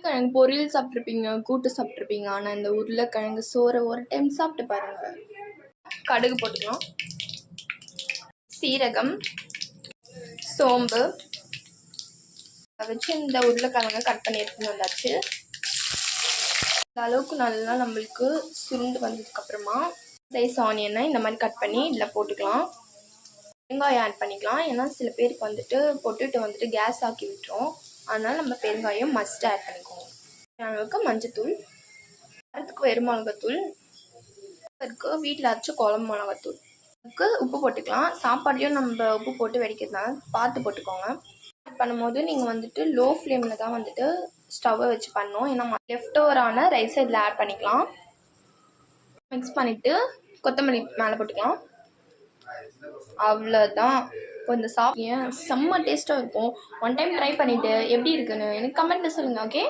கிழங்கு பொரியல் சாப்பிட்ருப்பீங்க, கூட்டு சாப்பிட்ருப்பீங்க. ஆனால் இந்த உருளைக்கிழங்கு சோறை ஒரு டைம் சாப்பிட்டு பாருங்கள். கடுகு போட்டுக்கலாம், சீரகம், சோம்பு வச்சு இந்த உருளைக்கிழங்க கட் பண்ணி எடுத்துன்னு வந்தாச்சு. இந்த அளவுக்கு நல்லா நம்மளுக்கு சுருண்டு வந்ததுக்கப்புறமா சைஸ் ஆனியனை இந்த மாதிரி கட் பண்ணி இதில் போட்டுக்கலாம். பெருங்காயம் ஆட் பண்ணிக்கலாம். ஏன்னா சில பேருக்கு வந்துட்டு பொட்டுட்டு வந்துட்டு கேஸ் ஆக்கி விட்டுரும். அதனால் நம்ம பெருங்காயம் மஸ்ட் ஆட் பண்ணிக்குவோம். அளவுக்கு மஞ்சத்தூள், அதுக்கு வெறும் மிளகாத்தூள், அதுக்கு வீட்டில் அரைச்ச குழம்பு மிளகாத்தூள், அதுக்கு உப்பு போட்டுக்கலாம். சாப்பாட்லேயும் நம்ம உப்பு போட்டு வெடிக்கிறதுனால பார்த்து போட்டுக்கோங்க. ஆட் பண்ணும்போது நீங்கள் வந்துட்டு லோ ஃப்ளேமில் தான் வந்துட்டு ஸ்டவ்வை வச்சு பண்ணணும். ஏன்னா லெஃப்ட் ஓவரான ரைஸை இதில் ஆட் பண்ணிக்கலாம். மிக்ஸ் பண்ணிவிட்டு கொத்தமல்லி மேலே போட்டுக்கலாம். அவ்வளோதான். இப்போ இந்த சாப்பிட்டு செம்ம டேஸ்ட்டாக இருக்கும். ஒன் டைம் ட்ரை பண்ணிவிட்டு எப்படி இருக்குன்னு எனக்கு கமெண்ட்டில் சொல்லுங்கள். ஓகே.